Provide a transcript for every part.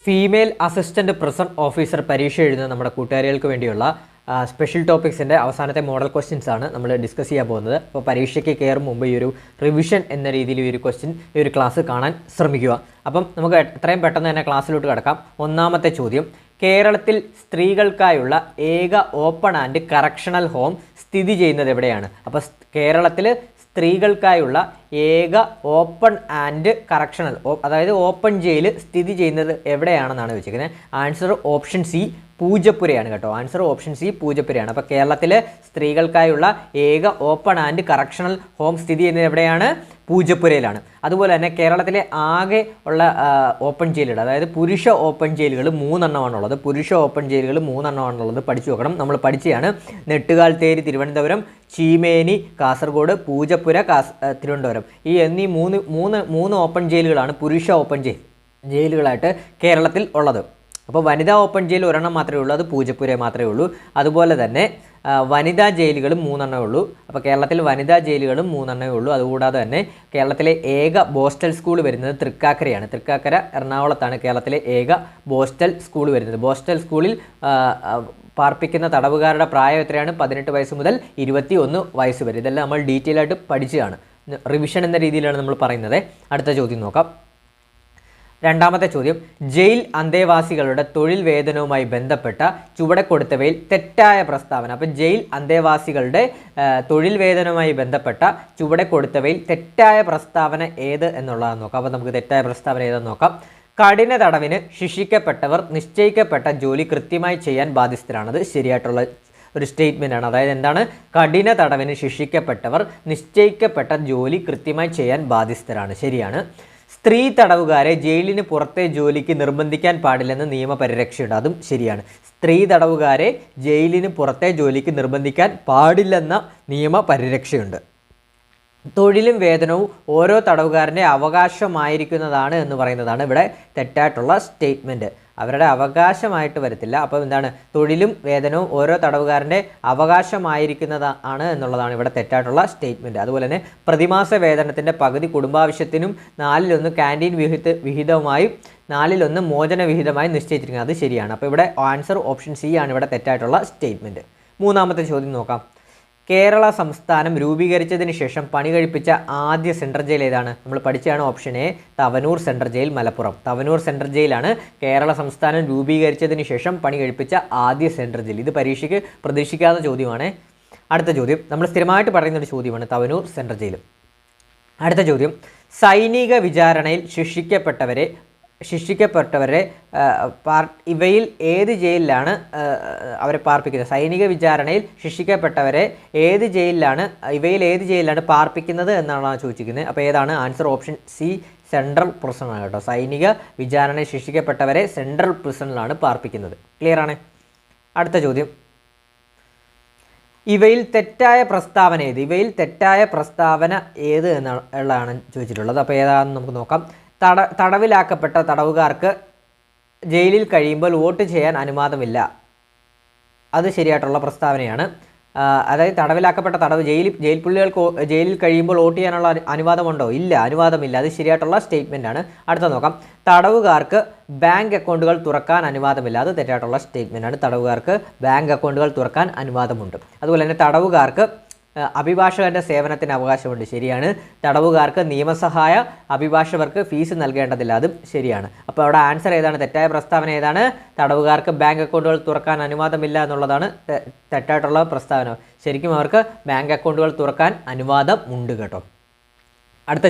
Female assistant prison officer പരീക്ഷ എഴുതുന്ന നമ്മുടെ കൂട്ടുകാരികൾക്ക് വേണ്ടിയുള്ള സ്പെഷ്യൽ ടോപ്പിക്സിൻ്റെ അവസാനത്തെ മോഡൽ ക്വസ്റ്റ്യൻസ് ആണ് നമ്മൾ ഡിസ്കസ് ചെയ്യാൻ പോകുന്നത്. അപ്പോൾ പരീക്ഷയ്ക്ക് കയറും മുമ്പ് ഈ ഒരു റിവിഷൻ എന്ന രീതിയിൽ ഈ ഒരു ക്വസ്റ്റ്യൻ ഈ ഒരു ക്ലാസ് കാണാൻ ശ്രമിക്കുക. അപ്പം നമുക്ക് എത്രയും പെട്ടെന്ന് തന്നെ ക്ലാസ്സിലോട്ട് കിടക്കാം. ഒന്നാമത്തെ ചോദ്യം, കേരളത്തിൽ സ്ത്രീകൾക്കായുള്ള ഏക ഓപ്പൺ ആൻഡ് കറക്ഷണൽ ഹോം സ്ഥിതി ചെയ്യുന്നത് എവിടെയാണ്? അപ്പോൾ കേരളത്തിൽ സ്ത്രീകൾക്കായുള്ള ഏക ഓപ്പൺ ആൻഡ് കറക്ഷണൽ അതായത് ഓപ്പൺ ജയിൽ സ്ഥിതി ചെയ്യുന്നത് എവിടെയാണെന്നാണ് ചോദിച്ചിരിക്കുന്നത്. ആൻസർ ഓപ്ഷൻ സി പൂജപ്പുരയാണ് കേട്ടോ. ആൻസർ ഓപ്ഷൻ സി പൂജപ്പുരയാണ്. അപ്പോൾ കേരളത്തിലെ സ്ത്രീകൾക്കായുള്ള ഏക ഓപ്പൺ ആൻഡ് കറക്ഷണൽ ഹോം സ്ഥിതി ചെയ്യുന്നത് എവിടെയാണ്? പൂജപ്പുരയിലാണ്. അതുപോലെ തന്നെ കേരളത്തിലെ ആകെ ഉള്ള ഓപ്പൺ ജയിലുകൾ, അതായത് പുരുഷ ഓപ്പൺ ജയിലുകൾ 3 എണ്ണമാണുള്ളത്. പുരുഷ ഓപ്പൺ ജയിലുകൾ 3 എണ്ണമാണുള്ളത്. പഠിച്ചു നോക്കണം. നമ്മൾ പഠിച്ചതാണ്. നെട്ടുകാൽത്തേരി തിരുവനന്തപുരം, ചീമേനി കാസർഗോഡ്, പൂജപ്പുര തിരുവനന്തപുരം. എന്നീ മൂന്ന് ഓപ്പൺ ജയിലുകളാണ് പുരുഷ ഓപ്പൺ ജയിലുകളായിട്ട് കേരളത്തിൽ ഉള്ളത്. അപ്പോൾ വനിതാ ഓപ്പൺ ജയിൽ ഒരെണ്ണം മാത്രമേ ഉള്ളൂ, അത് പൂജപ്പുര മാത്രമേ ഉള്ളൂ. അതുപോലെ തന്നെ വനിതാ ജയിലുകളും 3 എണ്ണമേ ഉള്ളൂ. അപ്പോൾ കേരളത്തിൽ വനിതാ ജയിലുകളും 3 എണ്ണമേ ഉള്ളൂ. അതുകൂടാതെ തന്നെ കേരളത്തിലെ ഏക ബോസ്റ്റൽ സ്കൂൾ വരുന്നത് തൃക്കാക്കരയാണ്. തൃക്കാക്കര എറണാകുളത്താണ് കേരളത്തിലെ ഏക ബോസ്റ്റൽ സ്കൂൾ വരുന്നത്. ബോസ്റ്റൽ സ്കൂളിൽ പാർപ്പിക്കുന്ന തടവുകാരുടെ പ്രായം എത്രയാണ്? 18 വയസ്സ് മുതൽ 21 വയസ്സ് വരെ. ഇതെല്ലാം നമ്മൾ ഡീറ്റെയിൽ ആയിട്ട് പഠിച്ചതാണ്. റിവിഷൻ എന്ന രീതിയിലാണ് നമ്മൾ പറയുന്നത്. അടുത്ത ചോദ്യം നോക്കാം. രണ്ടാമത്തെ ചോദ്യം, ജയിൽ അന്തേവാസികളുടെ തൊഴിൽ വേതനവുമായി ബന്ധപ്പെട്ട ചുവടെ കൊടുത്തവയിൽ തെറ്റായ പ്രസ്താവന. അപ്പോൾ ജയിൽ അന്തേവാസികളുടെ തൊഴിൽ വേതനവുമായി ബന്ധപ്പെട്ട ചുവടെ കൊടുത്തവയിൽ തെറ്റായ പ്രസ്താവന ഏത് എന്നുള്ളതാണ് നോക്കാം. അപ്പോൾ നമുക്ക് തെറ്റായ പ്രസ്താവന ഏതെന്ന് നോക്കാം. കഠിന തടവിന് ശിക്ഷിക്കപ്പെട്ടവർ നിശ്ചയിക്കപ്പെട്ട ജോലി കൃത്യമായി ചെയ്യാൻ ബാധ്യസ്ഥരാണത് ശരിയായിട്ടുള്ള ഒരു സ്റ്റേറ്റ്മെൻ്റ് ആണ്. അതായത് എന്താണ്? കഠിന തടവിന് ശിക്ഷിക്കപ്പെട്ടവർ നിശ്ചയിക്കപ്പെട്ട ജോലി കൃത്യമായി ചെയ്യാൻ ബാധ്യസ്ഥരാണ്. ശരിയാണ്. സ്ത്രീ തടവുകാരെ ജയിലിന് പുറത്തെ ജോലിക്ക് നിർബന്ധിക്കാൻ പാടില്ലെന്ന് നിയമപരിരക്ഷയുണ്ട്. അതും ശരിയാണ്. സ്ത്രീ തടവുകാരെ ജയിലിന് പുറത്തെ ജോലിക്ക് നിർബന്ധിക്കാൻ പാടില്ലെന്ന നിയമപരിരക്ഷയുണ്ട്. തൊഴിലും വേതനവും ഓരോ തടവുകാരൻ്റെ അവകാശമായിരിക്കുന്നതാണ് എന്ന് പറയുന്നതാണ് ഇവിടെ തെറ്റായിട്ടുള്ള സ്റ്റേറ്റ്മെൻറ്റ്. അവരുടെ അവകാശമായിട്ട് വരത്തില്ല. അപ്പോൾ എന്താണ്? തൊഴിലും വേതനവും ഓരോ തടവുകാരൻ്റെ അവകാശമായിരിക്കുന്നതാണ് എന്നുള്ളതാണ് ഇവിടെ തെറ്റായിട്ടുള്ള സ്റ്റേറ്റ്മെൻറ്റ്. അതുപോലെ തന്നെ പ്രതിമാസ വേതനത്തിൻ്റെ പകുതി കുടുംബാവശ്യത്തിനും 4/1 ക്യാൻറ്റീൻ വിഹിതവുമായും 4/1 മോചന വിഹിതമായി നിശ്ചയിച്ചിരിക്കുന്നത്. അത് ശരിയാണ്. അപ്പോൾ ഇവിടെ ആൻസർ ഓപ്ഷൻ സി ആണ് ഇവിടെ തെറ്റായിട്ടുള്ള സ്റ്റേറ്റ്മെൻറ്റ്. മൂന്നാമത്തെ ചോദ്യം നോക്കാം. കേരള സംസ്ഥാനം രൂപീകരിച്ചതിന് ശേഷം പണി കഴിപ്പിച്ച ആദ്യ സെൻട്രൽ ജയിൽ ഏതാണ്? നമ്മൾ പഠിച്ചതാണ്. Option A Thavanur central jail, Malappuram. Thavanur central ജയിലാണ് കേരള സംസ്ഥാനം രൂപീകരിച്ചതിന് ശേഷം പണി കഴിപ്പിച്ച ആദ്യ സെൻട്രൽ ജയിൽ. ഇത് പരീക്ഷയ്ക്ക് പ്രതീക്ഷിക്കാവുന്ന ചോദ്യമാണ്. അടുത്ത ചോദ്യം നമ്മൾ സ്ഥിരമായിട്ട് പറയുന്നൊരു ചോദ്യമാണ് തവനൂർ സെൻട്രൽ ജയിൽ. അടുത്ത ചോദ്യം, സൈനിക വിചാരണയിൽ ശിക്ഷിക്കപ്പെട്ടവരെ ഇവയിൽ ഏത് ജയിലിലാണ് അവരെ പാർപ്പിക്കുന്നത്? സൈനിക വിചാരണയിൽ ശിക്ഷിക്കപ്പെട്ടവരെ ഇവയിൽ ഏത് ജയിലിലാണ് പാർപ്പിക്കുന്നത് എന്നാണ് ചോദിച്ചിരിക്കുന്നത്. അപ്പോൾ ഏതാണ്? ആൻസർ ഓപ്ഷൻ സി സെൻട്രൽ പ്രിസണാണ് കേട്ടോ. സൈനിക വിചാരണയിൽ ശിക്ഷിക്കപ്പെട്ടവരെ സെൻട്രൽ പ്രിസണിലാണ് പാർപ്പിക്കുന്നത്. ക്ലിയർ ആണ്. അടുത്ത ചോദ്യം, ഇവയിൽ തെറ്റായ പ്രസ്താവന ഏത്? ഇവയിൽ തെറ്റായ പ്രസ്താവന ഏത് എന്നുള്ളതാണ് ചോദിച്ചിട്ടുള്ളത്. അപ്പോൾ ഏതാണെന്ന് നമുക്ക് നോക്കാം. തടവിലാക്കപ്പെട്ട തടവുകാർക്ക് ജയിലിൽ കഴിയുമ്പോൾ വോട്ട് ചെയ്യാൻ അനുവാദമില്ല. അത് ശരിയായിട്ടുള്ള പ്രസ്താവനയാണ്. അതായത് തടവിലാക്കപ്പെട്ട ജയിൽ പുള്ളികൾക്ക് ജയിലിൽ കഴിയുമ്പോൾ വോട്ട് ചെയ്യാനുള്ള അനുവാദമുണ്ടോ? ഇല്ല, അനുവാദമില്ല. അത് ശരിയായിട്ടുള്ള സ്റ്റേറ്റ്മെൻ്റ് ആണ്. അടുത്ത നോക്കാം. തടവുകാർക്ക് ബാങ്ക് അക്കൗണ്ടുകൾ തുറക്കാൻ അനുവാദമില്ല. അത് തെറ്റായിട്ടുള്ള സ്റ്റേറ്റ്മെൻ്റ് ആണ്. തടവുകാർക്ക് ബാങ്ക് അക്കൗണ്ടുകൾ തുറക്കാൻ അനുവാദമുണ്ട്. അതുപോലെ തന്നെ തടവുകാർക്ക് അഭിഭാഷകന്റെ സേവനത്തിന് അവകാശമുണ്ട്. ശരിയാണ്. തടവുകാർക്ക് നിയമസഹായ അഭിഭാഷകർക്ക് ഫീസ് നൽകേണ്ടതില്ല. അതും ശരിയാണ്. അപ്പോൾ അവിടെ ആൻസർ ഏതാണ്? തെറ്റായ പ്രസ്താവന ഏതാണ്? തടവുകാർക്ക് ബാങ്ക് അക്കൗണ്ടുകൾ തുറക്കാൻ അനുവാദമില്ല എന്നുള്ളതാണ് തെറ്റായിട്ടുള്ള പ്രസ്താവന. ശരിക്കും അവർക്ക് ബാങ്ക് അക്കൗണ്ടുകൾ തുറക്കാൻ അനുവാദം ഉണ്ട് കേട്ടോ. അടുത്ത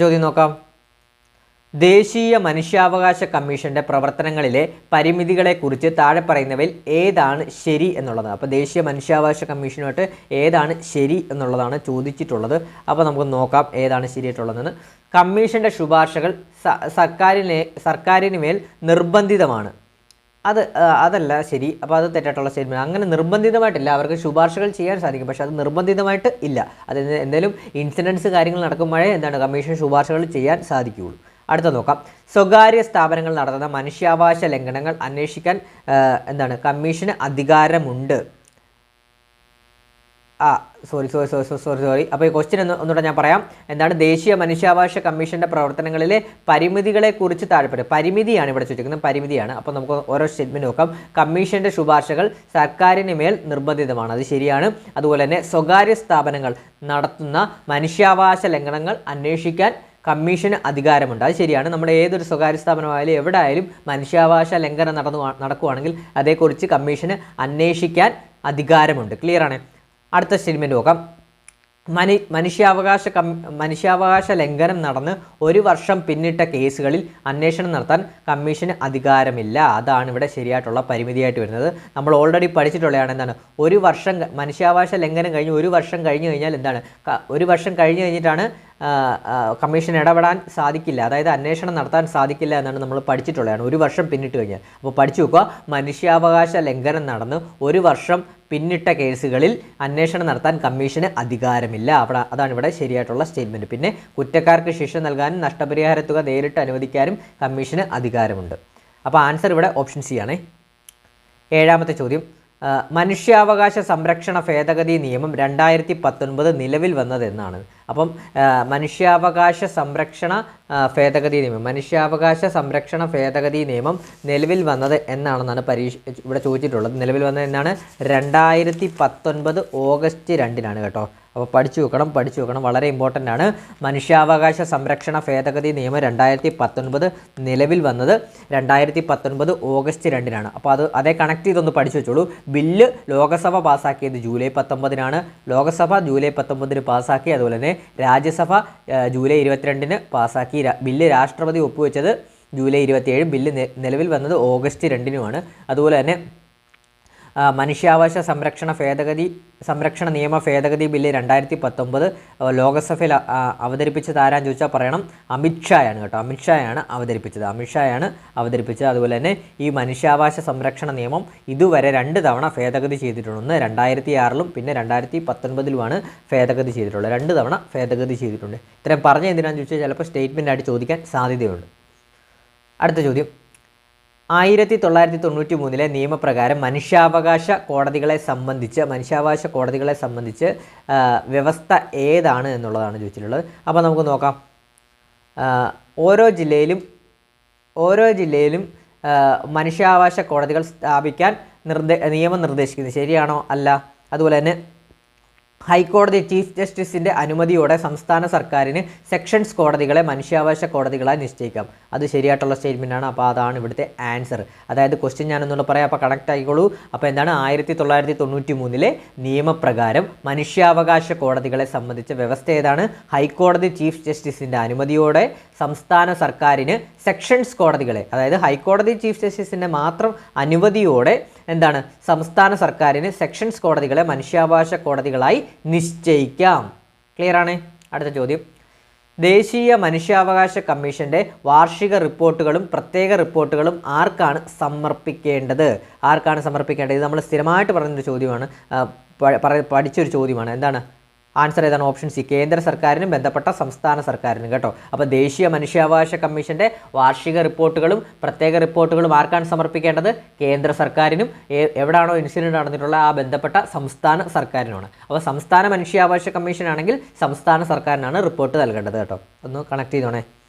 ചോദ്യം നോക്കാം. ദേശീയ മനുഷ്യാവകാശ കമ്മീഷൻ്റെ പ്രവർത്തനങ്ങളിലെ പരിമിതികളെക്കുറിച്ച് താഴെ പറയുന്നവയിൽ ഏതാണ് ശരി എന്നുള്ളത്. അപ്പോൾ ദേശീയ മനുഷ്യാവകാശ കമ്മീഷനുമായിട്ട് ഏതാണ് ശരി എന്നുള്ളതാണ് ചോദിച്ചിട്ടുള്ളത്. അപ്പോൾ നമുക്ക് നോക്കാം ഏതാണ് ശരിയായിട്ടുള്ളതെന്ന്. കമ്മീഷൻ്റെ ശുപാർശകൾ സർക്കാരിന് മേൽ നിർബന്ധിതമാണ്. അതല്ല ശരി. അപ്പോൾ അത് തെറ്റായിട്ടുള്ള സ്റ്റേറ്റ്മെൻറ്റ്. അങ്ങനെ നിർബന്ധിതമായിട്ടില്ല. അവർക്ക് ശുപാർശകൾ ചെയ്യാൻ സാധിക്കും, പക്ഷേ അത് നിർബന്ധിതമായിട്ട് ഇല്ല. അത് എന്തെങ്കിലും ഇൻസിഡൻസ് കാര്യങ്ങൾ നടക്കുമ്പോഴേ കമ്മീഷൻ ശുപാർശകൾ ചെയ്യാൻ സാധിക്കുകയുള്ളൂ. അടുത്ത നോക്കാം. സ്വകാര്യ സ്ഥാപനങ്ങൾ നടത്തുന്ന മനുഷ്യാവകാശ ലംഘനങ്ങൾ അന്വേഷിക്കാൻ കമ്മീഷന് അധികാരമുണ്ട്. സോറി. അപ്പോൾ ഈ ക്വസ്റ്റ്യൻ ഒന്നുകൂടെ ഞാൻ പറയാം. എന്താണ് ദേശീയ മനുഷ്യാവകാശ കമ്മീഷൻ്റെ പ്രവർത്തനങ്ങളിലെ പരിമിതികളെക്കുറിച്ച് താഴെപ്പറയും. പരിമിതിയാണ് ഇവിടെ ചോദിക്കുന്നത്, പരിമിതിയാണ്. അപ്പോൾ നമുക്ക് ഓരോ സ്റ്റേറ്റ്മെൻറ്റ് നോക്കാം. കമ്മീഷൻ്റെ ശുപാർശകൾ സർക്കാരിന് മേൽ നിർബന്ധിതമാണ്, അത് ശരിയാണ്. അതുപോലെ തന്നെ സ്വകാര്യ സ്ഥാപനങ്ങൾ നടത്തുന്ന മനുഷ്യാവകാശ ലംഘനങ്ങൾ അന്വേഷിക്കാൻ കമ്മീഷന് അധികാരമുണ്ട്, അത് ശരിയാണ്. നമ്മുടെ ഏതൊരു സ്വകാര്യ സ്ഥാപനമായാലും എവിടെ ആയാലും മനുഷ്യാവകാശ ലംഘനം നടക്കുകയാണെങ്കിൽ അതേക്കുറിച്ച് കമ്മീഷന് അന്വേഷിക്കാൻ അധികാരമുണ്ട്. ക്ലിയറാണ്. അടുത്ത സ്റ്റേറ്റ്മെൻറ്റ് നോക്കാം. മനുഷ്യാവകാശ ലംഘനം നടന്ന് 1 വർഷം പിന്നിട്ട കേസുകളിൽ അന്വേഷണം നടത്താൻ കമ്മീഷന് അധികാരമില്ല. അതാണ് ഇവിടെ ശരിയായിട്ടുള്ള പരിമിതിയായിട്ട് വരുന്നത്. നമ്മൾ ഓൾറെഡി പഠിച്ചിട്ടുള്ളതാണ്. എന്താണ് 1 വർഷം മനുഷ്യാവകാശ ലംഘനം കഴിഞ്ഞ് 1 വർഷം കഴിഞ്ഞ് കഴിഞ്ഞാൽ എന്താണ് 1 വർഷം കഴിഞ്ഞ് കഴിഞ്ഞിട്ടാണ് കമ്മീഷൻ ഇടപെടാൻ സാധിക്കില്ല, അതായത് അന്വേഷണം നടത്താൻ സാധിക്കില്ല എന്നാണ് നമ്മൾ പഠിച്ചിട്ടുള്ളതാണ്. 1 വർഷം പിന്നിട്ട് കഴിഞ്ഞാൽ. അപ്പോൾ പഠിച്ചു നോക്കുക. മനുഷ്യാവകാശ ലംഘനം നടന്ന് 1 വർഷം പിന്നിട്ട കേസുകളിൽ അന്വേഷണം നടത്താൻ കമ്മീഷന് അധികാരമില്ല. അതാണ് ഇവിടെ ശരിയായിട്ടുള്ള സ്റ്റേറ്റ്മെൻറ്റ്. പിന്നെ കുറ്റക്കാർക്ക് ശിക്ഷ നൽകാനും നഷ്ടപരിഹാര തുക നേരിട്ട് അനുവദിക്കാനും കമ്മീഷന് അധികാരമുണ്ട്. അപ്പോൾ ആൻസർ ഇവിടെ ഓപ്ഷൻ സി ആണ്. 7ാമത്തെ ചോദ്യം. മനുഷ്യാവകാശ സംരക്ഷണ ഭേദഗതി നിയമം 2019 നിലവിൽ വന്നത് എന്നാണ്. അപ്പം മനുഷ്യാവകാശ സംരക്ഷണ ഭേദഗതി നിയമം നിലവിൽ വന്നത് എന്നാണെന്നാണ് ഇവിടെ ചോദിച്ചിട്ടുള്ളത്. നിലവിൽ വന്നത് എന്നാണ് 2019 ഓഗസ്റ്റ് 2-നാണ് കേട്ടോ. അപ്പോൾ പഠിച്ചു വെക്കണം, വളരെ ഇമ്പോർട്ടൻ്റ് ആണ്. മനുഷ്യാവകാശ സംരക്ഷണ ഭേദഗതി നിയമം 2019 നിലവിൽ വന്നത് 2019 ഓഗസ്റ്റ് 2-നാണ്. അപ്പോൾ അതേ കണക്ട് ചെയ്തൊന്ന് പഠിച്ചു വെച്ചോളൂ. ബില്ല് ലോകസഭ പാസ്സാക്കിയത് ജൂലൈ 19-നാണ്. ലോകസഭ ജൂലൈ 19 പാസ്സാക്കി. അതുപോലെ തന്നെ രാജ്യസഭ ജൂലൈ 22-ന് പാസ്സാക്കി. ബില്ല് രാഷ്ട്രപതി ഒപ്പുവെച്ചത് ജൂലൈ 27. ബില്ല് നിലവിൽ വന്നത് ഓഗസ്റ്റ് 2-നുമാണ്. അതുപോലെ തന്നെ മനുഷ്യാവകാശ സംരക്ഷണ നിയമ ഭേദഗതി ബില്ല് 2019 ലോകസഭയിൽ അവതരിപ്പിച്ചത് ആരാന്ന് ചോദിച്ചാൽ പറയണം, അമിത്ഷായാണ് കേട്ടോ. അമിത്ഷായാണ് അവതരിപ്പിച്ചത്. അതുപോലെ തന്നെ ഈ മനുഷ്യാവകാശ സംരക്ഷണ നിയമം ഇതുവരെ 2 തവണ ഭേദഗതി ചെയ്തിട്ടുണ്ട്. ഒന്ന് 2006-ലും പിന്നെ 2019-ലുമാണ് ഭേദഗതി ചെയ്തിട്ടുള്ളത്. 2 തവണ ഭേദഗതി ചെയ്തിട്ടുണ്ട്. ഇത്രയും പറഞ്ഞ എന്തിനാണെന്ന് ചോദിച്ചാൽ ചിലപ്പോൾ സ്റ്റേറ്റ്മെൻ്റ് ആയിട്ട് ചോദിക്കാൻ സാധ്യതയുണ്ട്. അടുത്ത ചോദ്യം. 1993 നിയമപ്രകാരം മനുഷ്യാവകാശ കോടതികളെ സംബന്ധിച്ച് വ്യവസ്ഥ ഏതാണ് എന്നുള്ളതാണ് ചോദിച്ചിട്ടുള്ളത്. അപ്പോൾ നമുക്ക് നോക്കാം. ഓരോ ജില്ലയിലും മനുഷ്യാവകാശ കോടതികൾ സ്ഥാപിക്കാൻ നിയമം നിർദ്ദേശിക്കുന്നത് ശരിയാണോ? അല്ല. അതുപോലെ തന്നെ ഹൈക്കോടതി ചീഫ് ജസ്റ്റിസിൻ്റെ അനുമതിയോടെ സംസ്ഥാന സർക്കാരിന് സെക്ഷൻസ് കോടതികളെ മനുഷ്യാവകാശ കോടതികളായി നിശ്ചയിക്കാം. അത് ശരിയായിട്ടുള്ള സ്റ്റേറ്റ്മെൻറ്റാണ്. അപ്പോൾ അതാണ് ഇവിടുത്തെ ആൻസർ. അതായത് ക്വസ്റ്റ്യൻ ഞാനൊന്നുകൂടെ പറയാം, അപ്പോൾ കണക്ട് ആയിക്കോളൂ. അപ്പോൾ എന്താണ് 1993 നിയമപ്രകാരം മനുഷ്യാവകാശ കോടതികളെ സംബന്ധിച്ച വ്യവസ്ഥ ഏതാണ്? ഹൈക്കോടതി ചീഫ് ജസ്റ്റിസിൻ്റെ അനുമതിയോടെ സംസ്ഥാന സർക്കാരിന് സെക്ഷൻസ് കോടതികളെ, അതായത് ഹൈക്കോടതി ചീഫ് ജസ്റ്റിസിൻ്റെ മാത്രം അനുമതിയോടെ എന്താണ് സംസ്ഥാന സർക്കാരിന് സെക്ഷൻസ് കോടതികളെ മനുഷ്യാവകാശ കോടതികളായി നിശ്ചയിക്കാം. ക്ലിയർ ആണ്. അടുത്ത ചോദ്യം. ദേശീയ മനുഷ്യാവകാശ കമ്മീഷൻ്റെ വാർഷിക റിപ്പോർട്ടുകളും പ്രത്യേക റിപ്പോർട്ടുകളും ആർക്കാണ് സമർപ്പിക്കേണ്ടത്? ഇത് നമ്മൾ സ്ഥിരമായിട്ട് പറയുന്നൊരു ചോദ്യമാണ്, പഠിച്ചൊരു ചോദ്യമാണ്. എന്താണ് ആൻസർ? ഏതാണ്? ഓപ്ഷൻ സി, കേന്ദ്ര സർക്കാരിനും ബന്ധപ്പെട്ട സംസ്ഥാന സർക്കാരിനും കേട്ടോ. അപ്പോൾ ദേശീയ മനുഷ്യാവകാശ കമ്മീഷൻ്റെ വാർഷിക റിപ്പോർട്ടുകളും പ്രത്യേക റിപ്പോർട്ടുകളും ആർക്കാണ് സമർപ്പിക്കേണ്ടത്? കേന്ദ്ര സർക്കാരിനും എവിടാണോ ഇൻസിഡൻറ്റ് നടന്നിട്ടുള്ള ആ ബന്ധപ്പെട്ട സംസ്ഥാന സർക്കാരിനുമാണ്. അപ്പോൾ സംസ്ഥാന മനുഷ്യാവകാശ കമ്മീഷൻ ആണെങ്കിൽ സംസ്ഥാന സർക്കാരിനാണ് റിപ്പോർട്ട് നൽകേണ്ടത് കേട്ടോ. ഒന്ന് കണക്ട് ചെയ്തോണേ.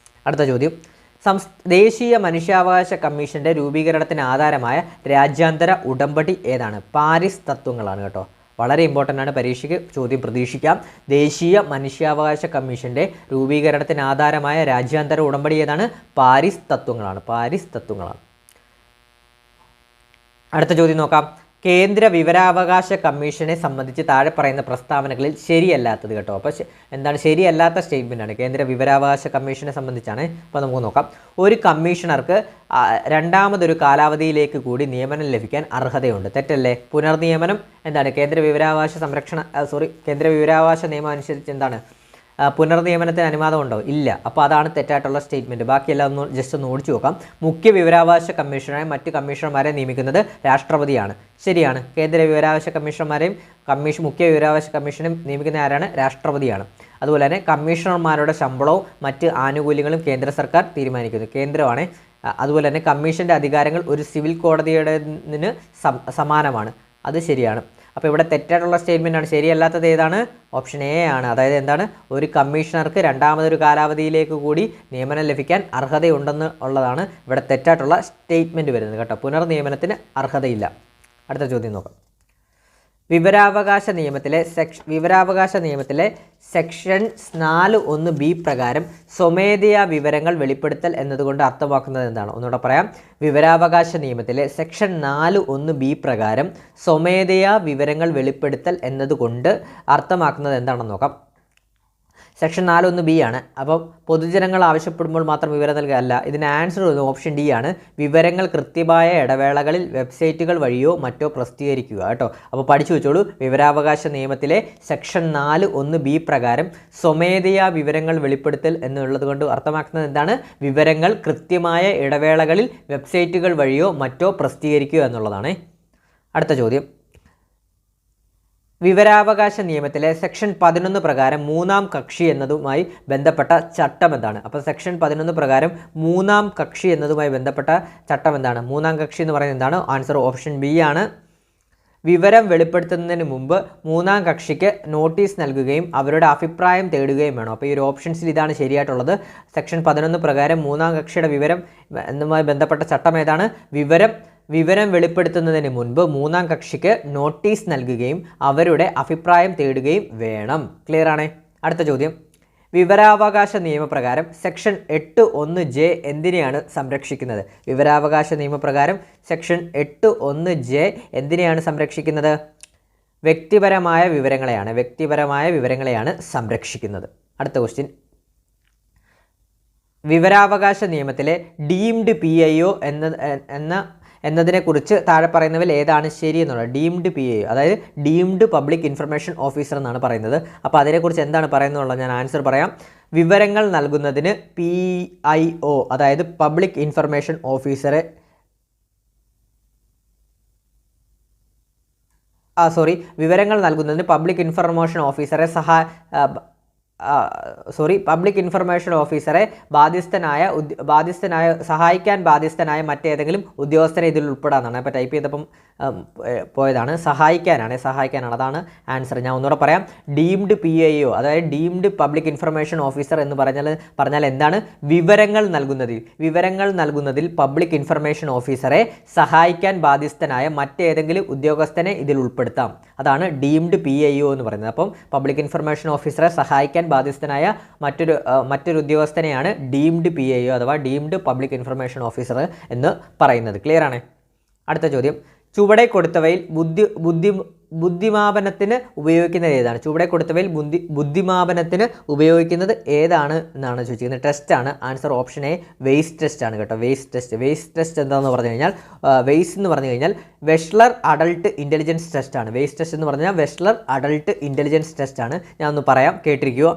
അടുത്ത ചോദ്യം. ദേശീയ മനുഷ്യാവകാശ കമ്മീഷൻ്റെ രൂപീകരണത്തിന് ആധാരമായ രാജ്യാന്തര ഉടമ്പടി ഏതാണ്? പാരീസ് തത്വങ്ങളാണ് കേട്ടോ. വളരെ ഇമ്പോർട്ടൻ്റ് ആണ്, പരീക്ഷയ്ക്ക് ചോദ്യം പ്രതീക്ഷിക്കാം. ദേശീയ മനുഷ്യാവകാശ കമ്മീഷൻ്റെ രൂപീകരണത്തിന് ആധാരമായ രാജ്യാന്തര ഉടമ്പടി ഏതാണ്? പാരീസ് തത്വങ്ങളാണ്. അടുത്ത ചോദ്യം നോക്കാം. കേന്ദ്ര വിവരാവകാശ കമ്മീഷനെ സംബന്ധിച്ച് താഴെ പറയുന്ന പ്രസ്താവനകളിൽ ശരിയല്ലാത്തത് കേട്ടോ. അപ്പോൾ എന്താണ് ശരിയല്ലാത്ത സ്റ്റേറ്റ്മെൻറ്റാണ്. കേന്ദ്ര വിവരാവകാശ കമ്മീഷനെ സംബന്ധിച്ചാണ്. അപ്പോൾ നമുക്ക് നോക്കാം. ഒരു കമ്മീഷണർക്ക് രണ്ടാമതൊരു കാലാവധിയിലേക്ക് കൂടി നിയമനം ലഭിക്കാൻ അർഹതയുണ്ട്. തെറ്റല്ലേ? പുനർനിയമനം എന്താണ്? കേന്ദ്ര വിവരാവകാശ നിയമം അനുസരിച്ച് എന്താണ് പുനർനിയമനത്തിന് അനുവാദമുണ്ടോ? ഇല്ല. അപ്പോൾ അതാണ് തെറ്റായിട്ടുള്ള സ്റ്റേറ്റ്മെൻറ്റ്. ബാക്കിയെല്ലാം ജസ്റ്റ് ഒന്ന് ഓടിച്ചു നോക്കാം. മുഖ്യ വിവരാവകാശ കമ്മീഷണറായി മറ്റ് കമ്മീഷണർമാരെ നിയമിക്കുന്നത് രാഷ്ട്രപതിയാണ്. ശരിയാണ്. കേന്ദ്ര വിവരാവകാശ കമ്മീഷണർമാരെയും മുഖ്യ വിവരാവകാശ കമ്മീഷനും നിയമിക്കുന്ന ആരാണ്? രാഷ്ട്രപതിയാണ്. അതുപോലെ തന്നെ കമ്മീഷണർമാരുടെ ശമ്പളവും മറ്റ് ആനുകൂല്യങ്ങളും കേന്ദ്ര സർക്കാർ തീരുമാനിക്കുന്നത് കേന്ദ്രമാണ്. അതുപോലെ തന്നെ കമ്മീഷൻ്റെ അധികാരങ്ങൾ ഒരു സിവിൽ കോടതിയുടെ സമാനമാണ്. അത് ശരിയാണ്. അപ്പോൾ ഇവിടെ തെറ്റായിട്ടുള്ള സ്റ്റേറ്റ്മെൻ്റ് ആണ്. ശരിയല്ലാത്തത് ഏതാണ്? ഓപ്ഷൻ എ ആണ്. അതായത് എന്താണ്? ഒരു കമ്മീഷണർക്ക് രണ്ടാമതൊരു കാലാവധിയിലേക്ക് കൂടി നിയമനം ലഭിക്കാൻ അർഹതയുണ്ടെന്ന് ഉള്ളതാണ് ഇവിടെ തെറ്റായിട്ടുള്ള സ്റ്റേറ്റ്മെൻറ്റ് വരുന്നത് കേട്ടോ. പുനർനിയമനത്തിന് അർഹതയില്ല. അടുത്ത ചോദ്യം നോക്കാം. വിവരാവകാശ നിയമത്തിലെ സെക്ഷൻ 4(1)(b) പ്രകാരം സ്വമേധയാ വിവരങ്ങൾ വെളിപ്പെടുത്തൽ എന്നതുകൊണ്ട് അർത്ഥമാക്കുന്നത് എന്താണ്? ഒന്നുകൂടെ പറയാം. വിവരാവകാശ നിയമത്തിലെ സെക്ഷൻ 4(1)(b) പ്രകാരം സ്വമേധയാ വിവരങ്ങൾ വെളിപ്പെടുത്തൽ എന്നതുകൊണ്ട് അർത്ഥമാക്കുന്നത് എന്താണെന്ന് നോക്കാം. സെക്ഷൻ 4(1)(b) ആണ്. അപ്പം പൊതുജനങ്ങൾ ആവശ്യപ്പെടുമ്പോൾ മാത്രം വിവരം നൽകുക അല്ല. ഇതിന് ആൻസർ ഓപ്ഷൻ ഡി ആണ്. വിവരങ്ങൾ കൃത്യമായ ഇടവേളകളിൽ വെബ്സൈറ്റുകൾ വഴിയോ മറ്റോ പ്രസിദ്ധീകരിക്കുക കേട്ടോ. അപ്പോൾ പഠിച്ചു വെച്ചോളൂ. വിവരാവകാശ നിയമത്തിലെ സെക്ഷൻ 4(1)(b) പ്രകാരം സ്വമേധയാ വിവരങ്ങൾ വെളിപ്പെടുത്തൽ എന്നുള്ളത് കൊണ്ട് അർത്ഥമാക്കുന്നത് എന്താണ്? വിവരങ്ങൾ കൃത്യമായ ഇടവേളകളിൽ വെബ്സൈറ്റുകൾ വഴിയോ മറ്റോ പ്രസിദ്ധീകരിക്കുക എന്നുള്ളതാണ്. അടുത്ത ചോദ്യം. വിവരാവകാശ നിയമത്തിലെ സെക്ഷൻ 11 പ്രകാരം മൂന്നാം കക്ഷി എന്നതുമായി ബന്ധപ്പെട്ട ചട്ടം എന്താണ്? അപ്പോൾ സെക്ഷൻ 11 പ്രകാരം മൂന്നാം കക്ഷി എന്നതുമായി ബന്ധപ്പെട്ട ചട്ടം എന്താണ്? മൂന്നാം കക്ഷി എന്ന് പറയുന്നത് എന്താണ്? ആൻസർ ഓപ്ഷൻ ബി ആണ്. വിവരം വെളിപ്പെടുത്തുന്നതിന് മുമ്പ് മൂന്നാം കക്ഷിക്ക് നോട്ടീസ് നൽകുകയും അവരുടെ അഭിപ്രായം തേടുകയും വേണം. അപ്പോൾ ഈ ഒരു ഓപ്ഷൻസിൽ ഇതാണ് ശരിയായിട്ടുള്ളത്. സെക്ഷൻ 11 പ്രകാരം മൂന്നാം കക്ഷിയുടെ വിവരം എന്നുമായി ബന്ധപ്പെട്ട ചട്ടം ഏതാണ്? വിവരം വെളിപ്പെടുത്തുന്നതിന് മുൻപ് മൂന്നാം കക്ഷിക്ക് നോട്ടീസ് നൽകുകയും അവരുടെ അഭിപ്രായം തേടുകയും വേണം. ക്ലിയർ ആണേ? അടുത്ത ചോദ്യം. വിവരാവകാശ നിയമപ്രകാരം സെക്ഷൻ 8(1)(j) എന്തിനെയാണ് സംരക്ഷിക്കുന്നത്? വിവരാവകാശ നിയമപ്രകാരം സെക്ഷൻ 8(1)(j) എന്തിനെയാണ് സംരക്ഷിക്കുന്നത്? വ്യക്തിപരമായ വിവരങ്ങളെയാണ് സംരക്ഷിക്കുന്നത്. അടുത്ത ക്വസ്റ്റ്യൻ. വിവരാവകാശ നിയമത്തിലെ ഡീംഡ് PIO എന്നതിനെക്കുറിച്ച് താഴെ പറയുന്നവയിൽ ഏതാണ് ശരി എന്നുള്ളത്? ഡീംഡ് PIO അതായത് ഡീംഡ് പബ്ലിക് ഇൻഫർമേഷൻ ഓഫീസർ എന്നാണ് പറയുന്നത്. അപ്പോൾ അതിനെക്കുറിച്ച് എന്താണ് പറയുന്നതെന്നുള്ളത് ഞാൻ ആൻസർ പറയാം. വിവരങ്ങൾ നൽകുന്നതിന് PIO അതായത് പബ്ലിക് ഇൻഫർമേഷൻ ഓഫീസറെ വിവരങ്ങൾ നൽകുന്നതിന് പബ്ലിക് ഇൻഫർമേഷൻ ഓഫീസറെ സഹായിക്കാൻ ബാധ്യസ്ഥനായ മറ്റേതെങ്കിലും ഉദ്യോഗസ്ഥരെ ഇതിൽ ഉൾപ്പെടാന്നാണ്. അപ്പോൾ ടൈപ്പ് ചെയ്തപ്പം പോയതാണ്. സഹായിക്കാനാണ്. അതാണ് ആൻസർ. ഞാൻ ഒന്നുകൂടെ പറയാം. ഡീംഡ് PIO അതായത് ഡീംഡ് പബ്ലിക് ഇൻഫർമേഷൻ ഓഫീസർ എന്ന് പറഞ്ഞാൽ എന്താണ്? വിവരങ്ങൾ നൽകുന്നതിൽ പബ്ലിക് ഇൻഫർമേഷൻ ഓഫീസറെ സഹായിക്കാൻ ബാധ്യസ്ഥനായ മറ്റേതെങ്കിലും ഉദ്യോഗസ്ഥനെ ഇതിൽ ഉൾപ്പെടുത്താം. അതാണ് ഡീംഡ് PIO എന്ന് പറയുന്നത്. അപ്പം പബ്ലിക് ഇൻഫർമേഷൻ ഓഫീസറെ സഹായിക്കാൻ ബാധ്യസ്ഥനായ മറ്റൊരു ഉദ്യോഗസ്ഥനെയാണ് ഡീംഡ് PIO അഥവാ ഡീംഡ് പബ്ലിക് ഇൻഫർമേഷൻ ഓഫീസർ എന്ന് പറയുന്നത്. ക്ലിയർ ആണ്? അടുത്ത ചോദ്യം. ചുവടെ കൊടുത്തവയിൽ ബുദ്ധിമാപനത്തിന് ഉപയോഗിക്കുന്നത് ഏതാണ്? ബുദ്ധിമാപനത്തിന് ഉപയോഗിക്കുന്നത് ഏതാണ് എന്നാണ് ചോദിച്ചിരിക്കുന്നത്. ടെസ്റ്റാണ്. Answer option A Weiss test ആണ് കേട്ടോ. വെയ്സ് ടെസ്റ്റ് എന്താണെന്ന് പറഞ്ഞു കഴിഞ്ഞാൽ വെയ്സ് എന്ന് പറഞ്ഞു കഴിഞ്ഞാൽ വെഷ്ലർ അഡൾട്ട് ഇൻ്റലിജൻസ് ടെസ്റ്റാണ്. വെയ്സ് ടെസ്റ്റ് എന്ന് പറഞ്ഞാൽ വെഷ്ലർ അഡൾട്ട് ഇൻ്റലിജൻസ് ടെസ്റ്റാണ്. ഞാൻ ഒന്ന് പറയാം, കേട്ടിരിക്കുക.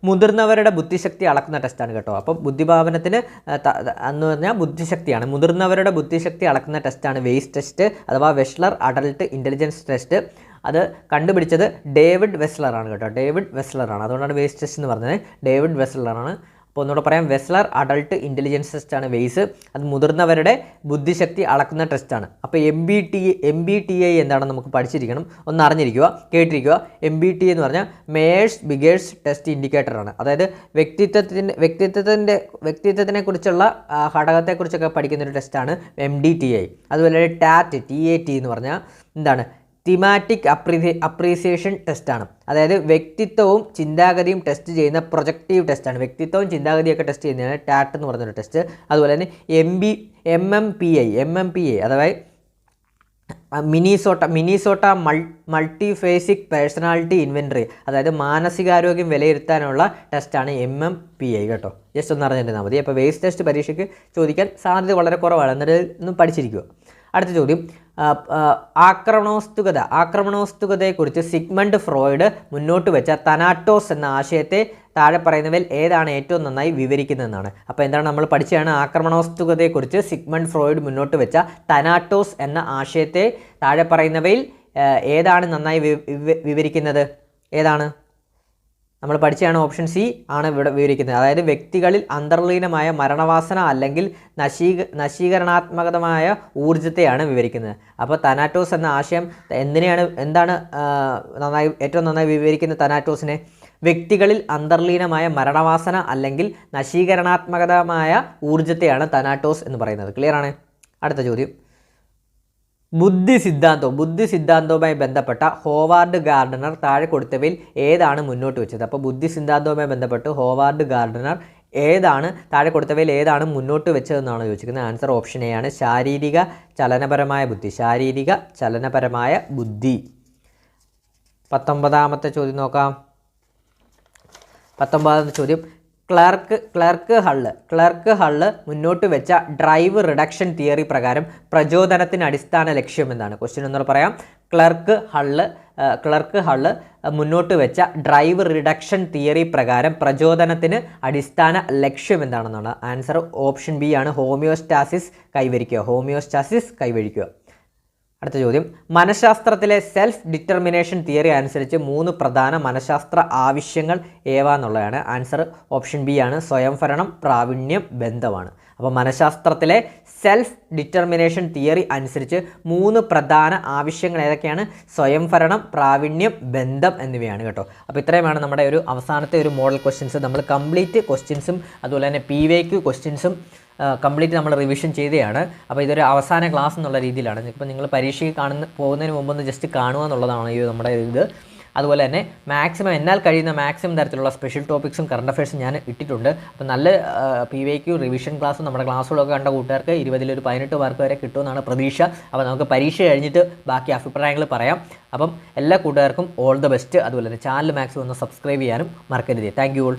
മുതിർന്നവരുടെ ബുദ്ധിശക്തി അളക്കുന്ന ടെസ്റ്റാണ് കേട്ടോ. അപ്പം ബുദ്ധിമാപനത്തിന് എന്ന് പറഞ്ഞാൽ ബുദ്ധിശക്തിയാണ്. മുതിർന്നവരുടെ ബുദ്ധിശക്തി അളക്കുന്ന ടെസ്റ്റാണ് വെയ്സ് ടെസ്റ്റ് അഥവാ വെഷ്ലർ അഡൾട്ട് ഇൻ്റലിജൻസ് ടെസ്റ്റ്. അത് കണ്ടുപിടിച്ചത് ഡേവിഡ് വെസ്ലറാണ് കേട്ടോ. അതുകൊണ്ടാണ് വെയ്സ് ടെസ്റ്റ് എന്ന് പറഞ്ഞത്. ഡേവിഡ് വെസ്ലറാണ്. അപ്പോൾ ഒന്നുകൂടെ പറയാം. വെസ്ലർ അഡൾട്ട് ഇൻ്റലിജൻസ് ടെസ്റ്റാണ് വെയ്സ്. അത് മുതിർന്നവരുടെ ബുദ്ധിശക്തി അളക്കുന്ന ടെസ്റ്റാണ്. അപ്പോൾ MBTI എന്താണെന്ന് നമുക്ക് പഠിച്ചിരിക്കണം, ഒന്ന് അറിഞ്ഞിരിക്കുക, കേട്ടിരിക്കുക. MBTI എന്ന് പറഞ്ഞാൽ മേയേഴ്സ് ബിഗേഴ്സ് ടെസ്റ്റ് ഇൻഡിക്കേറ്ററാണ്. അതായത് വ്യക്തിത്വത്തിനെ കുറിച്ചുള്ള ഘടകത്തെക്കുറിച്ചൊക്കെ പഠിക്കുന്നൊരു ടെസ്റ്റാണ് MDTI. അതുപോലെ TAT എന്ന് പറഞ്ഞാൽ എന്താണ്? തിമാറ്റിക് അപ്രീസിയേഷൻ ടെസ്റ്റാണ്. അതായത് വ്യക്തിത്വവും ചിന്താഗതിയും ടെസ്റ്റ് ചെയ്യുന്ന പ്രൊജക്റ്റീവ് ടെസ്റ്റാണ്. വ്യക്തിത്വവും ചിന്താഗതിയൊക്കെ ടെസ്റ്റ് ചെയ്യുന്നതാണ് ടാറ്റ് എന്ന് പറഞ്ഞൊരു ടെസ്റ്റ്. അതുപോലെ തന്നെ MMPI അഥവാ മിനിസോട്ട മൾട്ടിഫേസിക് പേഴ്സണാലിറ്റി ഇൻവെൻറ്ററി, അതായത് മാനസികാരോഗ്യം വിലയിരുത്താനുള്ള ടെസ്റ്റാണ് MMPI കേട്ടോ. ജസ്റ്റ് ഒന്ന് അറിഞ്ഞിരുന്നാൽ മതി. അപ്പോൾ വെയ്സ് ടെസ്റ്റ് പരീക്ഷയ്ക്ക് ചോദിക്കാൻ സാധ്യത വളരെ കുറവാണ്. എന്നിട്ട് ഒന്നും പഠിച്ചിരിക്കുക. അടുത്ത ചോദ്യം. ആക്രമണോസ്തുകതയെക്കുറിച്ച് സിഗ്മണ്ട് ഫ്രോയിഡ് മുന്നോട്ട് വെച്ച തനാറ്റോസ് എന്ന ആശയത്തെ താഴെ പറയുന്നവയിൽ ഏതാണ് ഏറ്റവും നന്നായി വിവരിക്കുന്നതെന്നാണ്. അപ്പോൾ എന്താണ് നമ്മൾ പഠിച്ചതാണ്? ആക്രമണോസ്തുകതയെക്കുറിച്ച് സിഗ്മണ്ട് ഫ്രോയിഡ് മുന്നോട്ട് വെച്ച തനാറ്റോസ് എന്ന ആശയത്തെ താഴെ പറയുന്നവയിൽ ഏതാണ് നന്നായി വിവരിക്കുന്നത്? ഏതാണ്? നമ്മൾ പഠിച്ചതാണ് ഓപ്ഷൻ സി ആണ് ഇവിടെ വിവരിക്കുന്നത്. അതായത് വ്യക്തികളിൽ അന്തർലീനമായ മരണവാസന അല്ലെങ്കിൽ നശീകരണാത്മകമായ ഊർജ്ജത്തെയാണ് വിവരിക്കുന്നത്. അപ്പോൾ തനാറ്റോസ് എന്ന ആശയം എന്താണ് ഏറ്റവും നന്നായി വിവരിക്കുന്നത്? തനാറ്റോസിനെ വ്യക്തികളിൽ അന്തർലീനമായ മരണവാസന അല്ലെങ്കിൽ നശീകരണാത്മകമായ ഊർജ്ജത്തെയാണ് തനാറ്റോസ് എന്ന് പറയുന്നത്. ക്ലിയർ ആണ്? അടുത്ത ചോദ്യം, ബുദ്ധി സിദ്ധാന്തവുമായി ബന്ധപ്പെട്ട ഹോവാർഡ് ഗാർഡനർ താഴെ കൊടുത്തവയിൽ ഏതാണ് മുന്നോട്ട് വെച്ചത്? അപ്പോൾ ബുദ്ധി സിദ്ധാന്തവുമായി ബന്ധപ്പെട്ട് ഹോവാർഡ് ഗാർഡനർ താഴെ കൊടുത്തവയിൽ ഏതാണ് മുന്നോട്ട് വെച്ചതെന്നാണ് ചോദിച്ചിരിക്കുന്നത്. ആൻസർ ഓപ്ഷൻ എ ആണ്, ശാരീരിക ചലനപരമായ ബുദ്ധി. 19ാമത്തെ ചോദ്യം നോക്കാം. 19ാമത്തെ ചോദ്യം, ക്ലർക്ക് ഹള്ള് മുന്നോട്ട് വെച്ച ഡ്രൈവ് റിഡക്ഷൻ തിയറി പ്രകാരം പ്രചോദനത്തിന് അടിസ്ഥാന ലക്ഷ്യം എന്താണ്? ക്വസ്റ്റ്യൻ ഒന്നുകൂടെ പറയാം. ക്ലർക്ക് ഹള്ള് മുന്നോട്ട് വെച്ച ഡ്രൈവ് റിഡക്ഷൻ തിയറി പ്രകാരം പ്രചോദനത്തിന് അടിസ്ഥാന ലക്ഷ്യം എന്താണെന്നാണ്. ആൻസർ ഓപ്ഷൻ ബി ആണ്, ഹോമിയോസ്റ്റാസിസ് കൈവരിക്കുക. അടുത്ത ചോദ്യം, മനഃശാസ്ത്രത്തിലെ സെൽഫ് ഡിറ്റർമിനേഷൻ തിയറി അനുസരിച്ച് 3 പ്രധാന മനഃശാസ്ത്ര ആവശ്യങ്ങൾ ഏവാന്നുള്ളതാണ്. ആൻസർ ഓപ്ഷൻ ബി ആണ്, സ്വയംഭരണം, പ്രാവീണ്യം, ബന്ധമാണ്. അപ്പോൾ മനഃശാസ്ത്രത്തിലെ സെൽഫ് ഡിറ്റർമിനേഷൻ തിയറി അനുസരിച്ച് 3 പ്രധാന ആവശ്യങ്ങൾ ഏതൊക്കെയാണ്? സ്വയംഭരണം, പ്രാവീണ്യം, ബന്ധം എന്നിവയാണ് കേട്ടോ. അപ്പോൾ ഇത്രയുമാണ് നമ്മുടെ ഒരു അവസാനത്തെ ഒരു മോഡൽ ക്വസ്റ്റ്യൻസ്. നമ്മൾ കംപ്ലീറ്റ് ക്വസ്റ്റ്യൻസും അതുപോലെ തന്നെ PYQ ക്വസ്റ്റ്യൻസും കംപ്ലീറ്റ് നമ്മൾ റിവിഷൻ ചെയ്തതാണ്. അപ്പോൾ ഇതൊരു അവസാന ക്ലാസ് എന്നുള്ള രീതിയിലാണ്. ഇപ്പോൾ നിങ്ങൾ പരീക്ഷയ്ക്ക് പോകുന്നതിന് മുമ്പൊന്ന് ജസ്റ്റ് കാണുക എന്നുള്ളതാണ് ഈ നമ്മുടെ ഇത്. അതുപോലെ തന്നെ എന്നാൽ കഴിയുന്ന മാക്സിമം തരത്തിലുള്ള സ്പെഷ്യൽ ടോപ്പിക്സും കറണ്ട് അഫയേഴ്സും ഞാൻ ഇട്ടിട്ടുണ്ട്. അപ്പോൾ നല്ല PYQ റിവിഷൻ ക്ലാസ്സും നമ്മുടെ ക്ലാസ്സുകളൊക്കെ കണ്ട കൂട്ടുകാർക്ക് 20 ഒരു 18 മാർക്ക് വരെ കിട്ടുമെന്നാണ് പ്രതീക്ഷ. അപ്പോൾ നമുക്ക് പരീക്ഷ കഴിഞ്ഞിട്ട് ബാക്കി അഭിപ്രായങ്ങൾ പറയാം. അപ്പം എല്ലാ കൂട്ടുകാർക്കും ഓൾ ദ ബെസ്റ്റ്. അതുപോലെ തന്നെ ചാനൽ മാക്സിമം ഒന്ന് സബ്സ്ക്രൈബ് ചെയ്യാനും മറക്കരുത്. Thank you all.